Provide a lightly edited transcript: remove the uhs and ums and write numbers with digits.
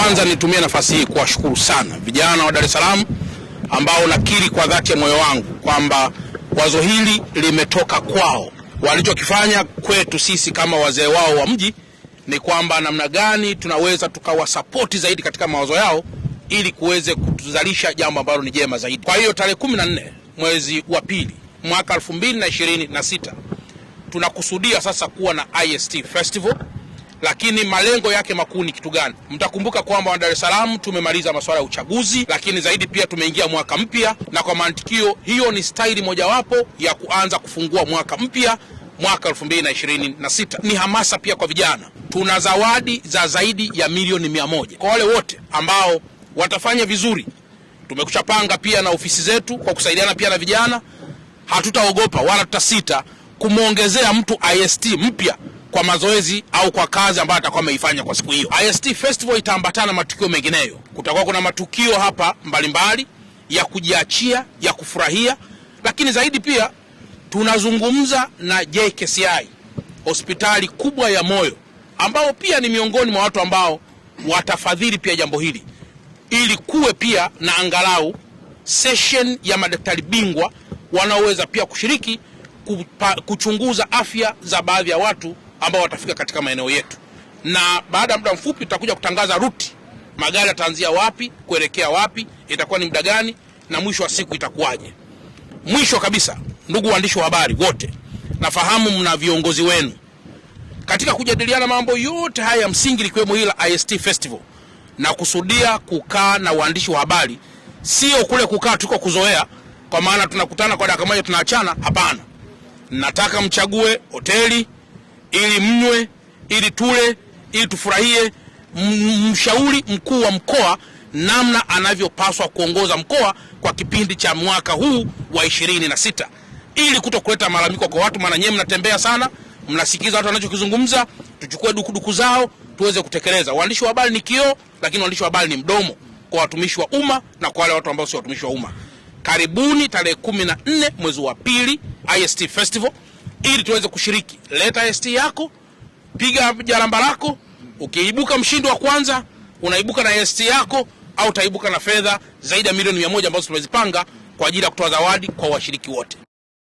Kwanza nitumie nafasi hii kuwashukuru sana vijana wa Dar es Salaam ambao nakiri kwa dhati ya moyo wangu kwamba wazo hili limetoka kwao. Walichokifanya kwetu sisi kama wazee wao wa mji ni kwamba namna gani tunaweza tukawasapoti zaidi katika mawazo yao ili kuweze kutuzalisha jambo ambalo ni jema zaidi. Kwa hiyo tarehe 14 mwezi wa pili mwaka 2026 tunakusudia sasa kuwa na IST Festival, lakini malengo yake makuu ni kitu gani? Mtakumbuka kwamba Dar es Salaam tumemaliza masuala ya uchaguzi, lakini zaidi pia tumeingia mwaka mpya, na kwa mantikio hiyo ni staili mojawapo ya kuanza kufungua mwaka mpya, mwaka 2026. Ni hamasa pia kwa vijana. Tuna zawadi za zaidi ya milioni 100 kwa wale wote ambao watafanya vizuri. Tumekushapanga pia na ofisi zetu kwa kusaidiana pia na vijana. Hatutaogopa wala tutasita kumuongezea mtu IST mpya kwa mazoezi au kwa kazi ambayo atakuwa ameifanya kwa siku hiyo. IST Festival itaambatana na matukio mengineyo. Kutakuwa kuna matukio hapa mbalimbali ya kujiachia, ya kufurahia, lakini zaidi pia tunazungumza na JKCI, hospitali kubwa ya moyo, ambao pia ni miongoni mwa watu ambao watafadhili pia jambo hili, ili kuwe pia na angalau session ya madaktari bingwa wanaoweza pia kushiriki kuchunguza afya za baadhi ya watu ambao watafika katika maeneo yetu. Na baada ya muda mfupi tutakuja kutangaza ruti, magari yataanzia wapi kuelekea wapi, itakuwa ni muda gani, na mwisho wa siku itakuwaje. Mwisho kabisa, ndugu waandishi wa habari wote, nafahamu mna viongozi wenu katika kujadiliana mambo yote haya ya msingi, likiwemo hili la IST Festival, na kusudia kukaa na waandishi wa habari, sio kule kukaa tuko kuzoea kwa maana tunakutana kwa dakika moja tunaachana. Hapana, nataka mchague hoteli ili mnywe, ili tule, ili tufurahie. Mshauri mkuu wa mkoa namna anavyopaswa kuongoza mkoa kwa kipindi cha mwaka huu wa 26, ili kutokuleta malalamiko kwa watu. Maana nyewe mnatembea sana, mnasikiza watu wanachokizungumza, tuchukue dukuduku zao tuweze kutekeleza. Waandishi wa habari ni kioo, lakini waandishi wa habari ni mdomo kwa watumishi wa umma na kwa wale watu ambao sio watumishi wa umma. Karibuni tarehe 14 mwezi wa pili IST Festival, ili tuweze kushiriki. Leta IST yako, piga jaramba lako. Ukiibuka mshindi wa kwanza, unaibuka na IST yako, au utaibuka na fedha zaidi ya milioni 100 ambazo tumezipanga kwa ajili ya kutoa zawadi kwa washiriki wote.